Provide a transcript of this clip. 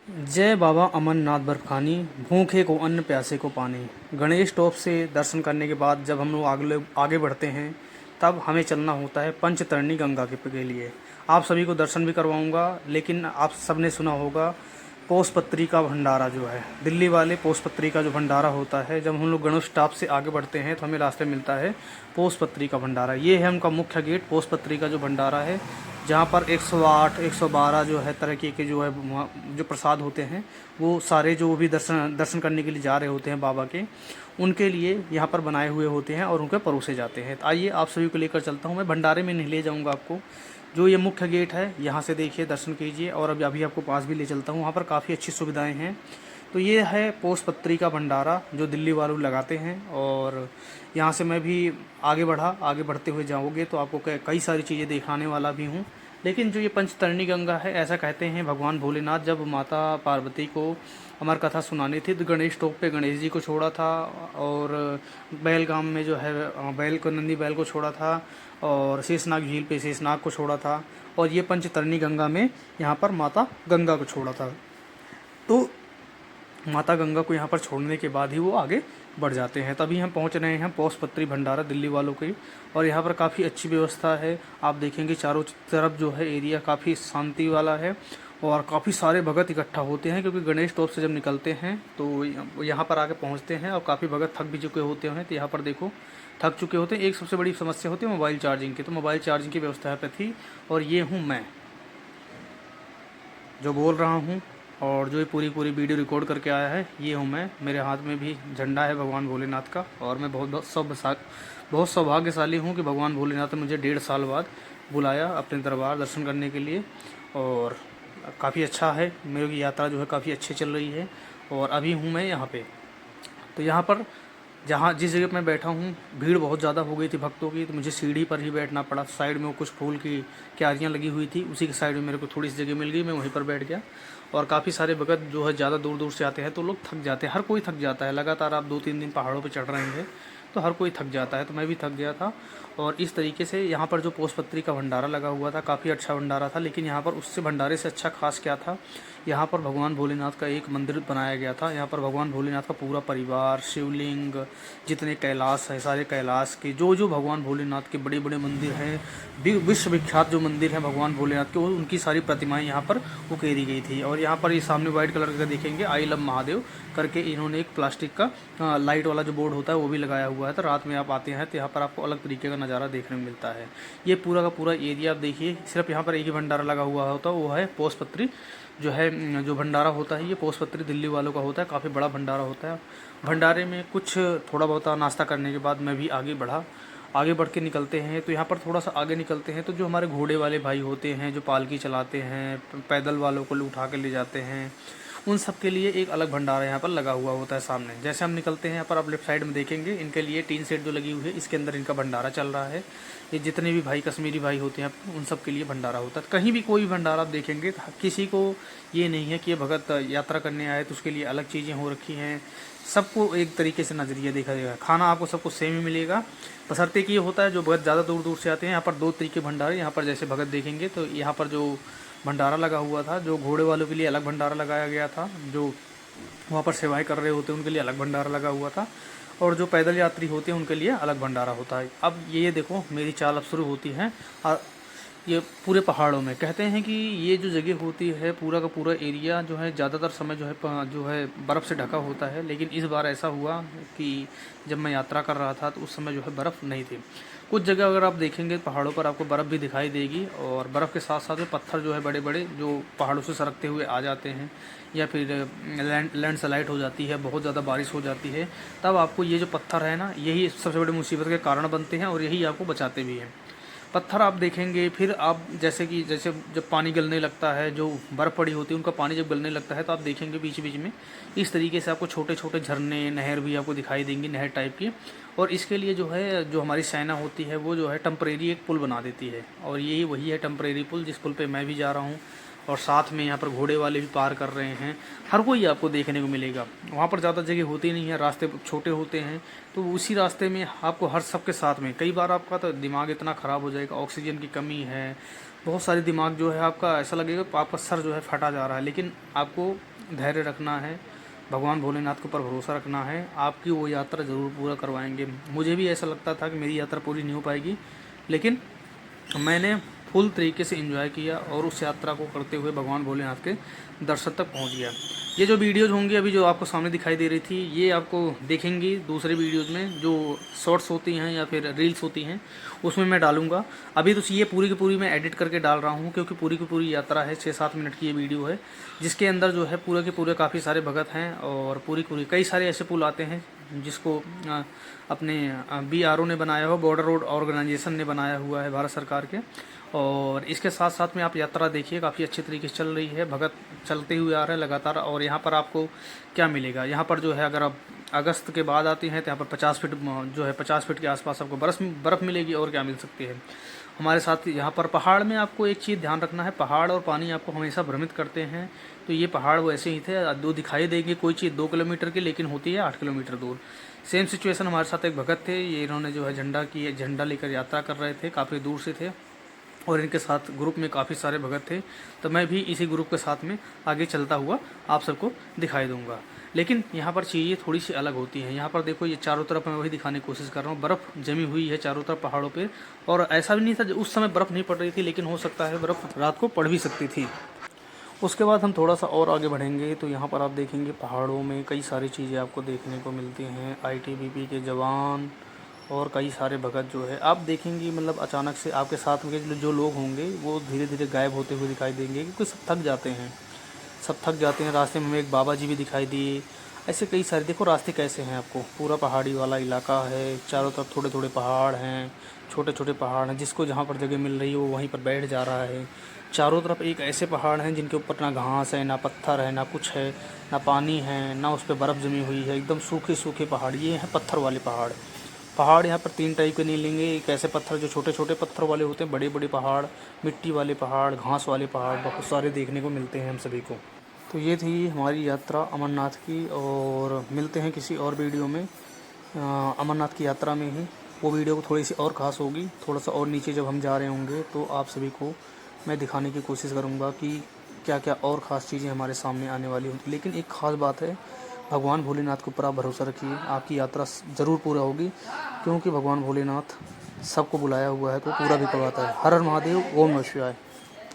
जय बाबा अमरनाथ बर्फानी, भूखे को अन्न प्यासे को पानी। गणेश टॉप से दर्शन करने के बाद जब हम लोग आगे आगे बढ़ते हैं, तब हमें चलना होता है पंचतरणी गंगा के लिए। आप सभी को दर्शन भी करवाऊंगा, लेकिन आप सबने सुना होगा पोसपत्री का भंडारा जो है, दिल्ली वाले पोसपत्री का जो भंडारा होता है, जब हम लोग गणेश टॉप से आगे बढ़ते हैं तो हमें रास्ते में मिलता है पोसपत्री का भंडारा। ये है उनका मुख्य गेट, पोसपत्री का जो भंडारा है, जहाँ पर 108 112 जो है तरह के जो है जो प्रसाद होते हैं, वो सारे जो भी दर्शन दर्शन करने के लिए जा रहे होते हैं बाबा के, उनके लिए यहाँ पर बनाए हुए होते हैं और उनके परोसे जाते हैं। तो आइए आप सभी को लेकर चलता हूँ। मैं भंडारे में नहीं ले जाऊँगा आपको, जो ये मुख्य गेट है यहाँ से देखिए, दर्शन कीजिए, और अभी अभी आपको पास भी ले चलता हूँ। वहाँ पर काफ़ी अच्छी सुविधाएँ हैं। तो ये है पोसपत्री का भंडारा जो दिल्ली वालों लगाते हैं, और यहाँ से मैं भी आगे बढ़ते हुए जाओगे तो आपको कई सारी चीज़ें दिखाने वाला भी हूँ। लेकिन जो ये पंचतरणी गंगा है, ऐसा कहते हैं भगवान भोलेनाथ जब माता पार्वती को अमर कथा सुनानी थी तो गणेश टोप पे गणेश जी को छोड़ा था, और बैलगाम में जो है बैल को, नंदी बैल को छोड़ा था, और शेषनाग झील पे शेषनाग को छोड़ा था, और ये पंचतरणी गंगा में यहाँ पर माता गंगा को छोड़ा था। तो माता गंगा को यहाँ पर छोड़ने के बाद ही वो आगे बढ़ जाते हैं। तभी हम पहुँच रहे हैं पोसपत्री भंडारा दिल्ली वालों की, और यहाँ पर काफ़ी अच्छी व्यवस्था है। आप देखेंगे चारों तरफ जो है एरिया काफ़ी शांति वाला है, और काफ़ी सारे भगत इकट्ठा होते हैं, क्योंकि गणेश टॉप से जब निकलते हैं तो यहाँ पर आके पहुँचते हैं, और काफ़ी भगत थक भी चुके होते हैं। तो यहाँ पर देखो थक चुके होते हैं। एक सबसे बड़ी समस्या होती है मोबाइल चार्जिंग की, तो मोबाइल चार्जिंग की व्यवस्था यहाँ पर थी। और ये हूँ मैं जो बोल रहा हूँ, और जो ये पूरी वीडियो रिकॉर्ड करके आया है, ये हूँ मैं। मेरे हाथ में भी झंडा है भगवान भोलेनाथ का, और मैं बहुत सौभाग्यशाली हूँ कि भगवान भोलेनाथ ने मुझे 1.5 साल बाद बुलाया अपने दरबार दर्शन करने के लिए। और काफ़ी अच्छा है, मेरी यात्रा जो है काफ़ी अच्छी चल रही है। और अभी हूँ मैं यहाँ पे, तो यहाँ पर जहाँ जिस जगह पर मैं बैठा हूँ, भीड़ बहुत ज़्यादा हो गई थी भक्तों की, तो मुझे सीढ़ी पर ही बैठना पड़ा। साइड में वो कुछ फूल की क्यारियाँ लगी हुई थी, उसी के साइड में मेरे को थोड़ी सी जगह मिल गई, मैं वहीं पर बैठ गया। और काफ़ी सारे भगत जो है ज़्यादा दूर दूर से आते हैं, तो लोग थक जाते हैं, हर कोई थक जाता है। लगातार आप 2-3 दिन पहाड़ों पर चढ़ रहे हैं तो हर कोई थक जाता है, तो मैं भी थक गया था। और इस तरीके से यहाँ पर जो पोसपत्री का भंडारा लगा हुआ था, काफ़ी अच्छा भंडारा था। लेकिन यहाँ पर उससे भंडारे से अच्छा खास क्या था, यहाँ पर भगवान भोलेनाथ का एक मंदिर बनाया गया था। यहाँ पर भगवान भोलेनाथ का पूरा परिवार, शिवलिंग, जितने कैलाश है, सारे कैलाश के जो भगवान भोलेनाथ के बड़े बड़े मंदिर हैं, विश्व विख्यात जो मंदिर हैं भगवान भोलेनाथ के, उनकी सारी प्रतिमाएं यहाँ पर उकेरी गई थी। और यहाँ पर ये सामने वाइट कलर का देखेंगे, आई लव महादेव करके इन्होंने एक प्लास्टिक का लाइट वाला जो बोर्ड होता है वो भी लगाया हुआ है। तो रात में आप आते हैं तो यहाँ पर आपको अलग तरीके का नज़ारा देखने को मिलता है। ये पूरा का पूरा एरिया आप देखिए, सिर्फ यहाँ पर एक ही भंडारा लगा हुआ होता है, वो है पोसपत्री जो है, जो भंडारा होता है ये पोसपत्री दिल्ली वालों का होता है। काफ़ी बड़ा भंडारा होता है। भंडारे में कुछ थोड़ा बहुत नाश्ता करने के बाद मैं भी आगे बढ़ के निकलते हैं। तो यहाँ पर थोड़ा सा आगे निकलते हैं तो जो हमारे घोड़े वाले भाई होते हैं, जो पालकी चलाते हैं, पैदल वालों को उठा के ले जाते हैं, उन सब के लिए एक अलग भंडारा यहाँ पर लगा हुआ होता है सामने। जैसे हम निकलते हैं यहाँ पर, आप लेफ्ट साइड में देखेंगे, इनके लिए टीन सेट जो लगी हुई है, इसके अंदर इनका भंडारा चल रहा है। ये जितने भी भाई कश्मीरी भाई होते हैं उन सब के लिए भंडारा होता है। कहीं भी कोई भी भंडारा आप देखेंगे, किसी को ये नहीं है कि ये भगत यात्रा करने आए तो उसके लिए अलग चीज़ें हो रखी हैं। सबको एक तरीके से नज़रिया देखा जाएगा, खाना आपको सबको सेम ही मिलेगा। बशर्ते कि ये होता है जो भगत ज़्यादा दूर दूर से आते हैं, यहाँ पर 2 तरीके भंडारे, यहाँ पर जैसे भगत देखेंगे तो यहाँ पर जो भंडारा लगा हुआ था, जो घोड़े वालों के लिए अलग भंडारा लगाया गया था, जो वहाँ पर सेवाएं कर रहे होते हैं उनके लिए अलग भंडारा लगा हुआ था, और जो पैदल यात्री होते हैं उनके लिए अलग भंडारा होता है। अब ये देखो मेरी चाल अब शुरू होती है। ये पूरे पहाड़ों में कहते हैं कि ये जो जगह होती है, पूरा का पूरा एरिया जो है ज़्यादातर समय जो है बर्फ़ से ढका होता है। लेकिन इस बार ऐसा हुआ कि जब मैं यात्रा कर रहा था तो उस समय जो है बर्फ़ नहीं थी। कुछ जगह अगर आप देखेंगे पहाड़ों पर आपको बर्फ़ भी दिखाई देगी, और बर्फ़ के साथ साथ में पत्थर जो है बड़े बड़े जो पहाड़ों से सरकते हुए आ जाते हैं, या फिर लैंडस्लाइड हो जाती है, बहुत ज़्यादा बारिश हो जाती है, तब आपको ये जो पत्थर है ना, यही सबसे बड़ी मुसीबत के कारण बनते हैं, और यही आपको बचाते भी हैं। पत्थर आप देखेंगे, फिर आप जैसे जब पानी गलने लगता है, जो बर्फ़ पड़ी होती है उनका पानी जब गलने लगता है, तो आप देखेंगे बीच बीच में इस तरीके से आपको छोटे छोटे झरने, नहर भी आपको दिखाई देंगी, नहर टाइप की। और इसके लिए जो है, जो हमारी सेना होती है वो जो है टेम्परेरी एक पुल बना देती है, और यही वही है टेम्परेरी पुल, जिस पुल पे मैं भी जा रहा हूँ। और साथ में यहाँ पर घोड़े वाले भी पार कर रहे हैं। हर कोई आपको देखने को मिलेगा। वहाँ पर ज़्यादा जगह होती नहीं है, रास्ते छोटे होते हैं, तो उसी रास्ते में आपको हर सबके साथ में, कई बार आपका तो दिमाग इतना ख़राब हो जाएगा, ऑक्सीजन की कमी है, बहुत सारी दिमाग जो है आपका ऐसा लगेगा आपका सर जो है फटा जा रहा है, लेकिन आपको धैर्य रखना है, भगवान भोलेनाथ के ऊपर भरोसा रखना है, आपकी वो यात्रा ज़रूर पूरा करवाएंगे। मुझे भी ऐसा लगता था कि मेरी यात्रा पूरी नहीं हो पाएगी, लेकिन मैंने फुल तरीके से एंजॉय किया और उस यात्रा को करते हुए भगवान भोलेनाथ के दर्शन तक पहुंच गया। ये जो वीडियोज़ होंगी अभी जो आपको सामने दिखाई दे रही थी, ये आपको देखेंगी दूसरे वीडियोज़ में, जो शॉर्ट्स होती हैं या फिर रील्स होती हैं, उसमें मैं डालूंगा। अभी तो ये पूरी की पूरी मैं एडिट करके डाल रहा हूँ, क्योंकि पूरी की पूरी यात्रा है, 6-7 मिनट की ये वीडियो है, जिसके अंदर जो है पूरे के पूरे काफ़ी सारे भगत हैं और पूरी कई सारे ऐसे पुल आते हैं जिसको अपने BRO ने बनाया हो, बॉर्डर रोड ऑर्गेनाइजेशन ने बनाया हुआ है भारत सरकार के। और इसके साथ साथ में आप यात्रा देखिए, काफ़ी अच्छे तरीके से चल रही है, भगत चलते हुए आ रहे हैं लगातार। और यहाँ पर आपको क्या मिलेगा, यहाँ पर जो है अगर आप अगस्त के बाद आती हैं तो यहाँ पर 50 फीट जो है 50 फीट के आसपास आपको बर्फ़ मिलेगी, और क्या मिल सकती है। हमारे साथ यहाँ पर पहाड़ में आपको एक चीज़ ध्यान रखना है, पहाड़ और पानी आपको हमेशा भ्रमित करते हैं। तो ये पहाड़ वैसे ही थे, दो दिखाई देंगे कोई चीज़ 2 किलोमीटर की, लेकिन होती है 8 किलोमीटर दूर। सेम सिचुएशन हमारे साथ एक भगत थे, ये इन्होंने जो है झंडा लेकर यात्रा कर रहे थे, काफ़ी दूर से थे, और इनके साथ ग्रुप में काफ़ी सारे भगत थे। तो मैं भी इसी ग्रुप के साथ में आगे चलता हुआ आप सबको दिखाई दूंगा। लेकिन यहाँ पर चीज़ें थोड़ी सी अलग होती हैं। यहाँ पर देखो, ये चारों तरफ मैं वही दिखाने की कोशिश कर रहा हूँ, बर्फ़ जमी हुई है चारों तरफ पहाड़ों पे। और ऐसा भी नहीं था, उस समय बर्फ़ नहीं पड़ रही थी, लेकिन हो सकता है बर्फ़ रात को पड़ भी सकती थी। उसके बाद हम थोड़ा सा और आगे बढ़ेंगे तो यहाँ पर आप देखेंगे पहाड़ों में कई सारी चीज़ें आपको देखने को मिलती हैं। ITBP के जवान और कई सारे भगत जो है आप देखेंगे, मतलब अचानक से आपके साथ में जो लोग होंगे वो धीरे धीरे गायब होते हुए दिखाई देंगे, क्योंकि सब थक जाते हैं। रास्ते में हमें एक बाबा जी भी दिखाई दिए। ऐसे कई सारे, देखो रास्ते कैसे हैं, आपको पूरा पहाड़ी वाला इलाका है, चारों तरफ थोड़े थोड़े पहाड़ हैं, छोटे छोटे पहाड़ हैं, जिसको जहाँ पर जगह मिल रही है वो वहीं पर बैठ जा रहा है। चारों तरफ एक ऐसे पहाड़ हैं जिनके ऊपर ना घास है, ना पत्थर है, ना कुछ है, ना पानी है, ना उस पर बर्फ़ जमी हुई है, एकदम सूखे सूखे पहाड़। ये हैं पत्थर वाले पहाड़ यहाँ पर 3 टाइप के नहीं लेंगे। एक ऐसे पत्थर जो छोटे छोटे पत्थर वाले होते हैं, बड़े बड़े पहाड़, मिट्टी वाले पहाड़, घास वाले पहाड़, बहुत सारे देखने को मिलते हैं हम सभी को। तो ये थी हमारी यात्रा अमरनाथ की, और मिलते हैं किसी और वीडियो में अमरनाथ की यात्रा में ही। वो वीडियो थोड़ी सी और ख़ास होगी, थोड़ा सा और नीचे जब हम जा रहे होंगे तो आप सभी को मैं दिखाने की कोशिश करूँगा कि क्या क्या और ख़ास चीज़ें हमारे सामने आने वाली होंगी। लेकिन एक ख़ास बात है, भगवान भोलेनाथ के ऊपर आप भरोसा रखिए, आपकी यात्रा ज़रूर पूरा होगी, क्योंकि भगवान भोलेनाथ सबको बुलाया हुआ है तो पूरा भी करवाता है। हर हर महादेव, ओम नमः शिवाय।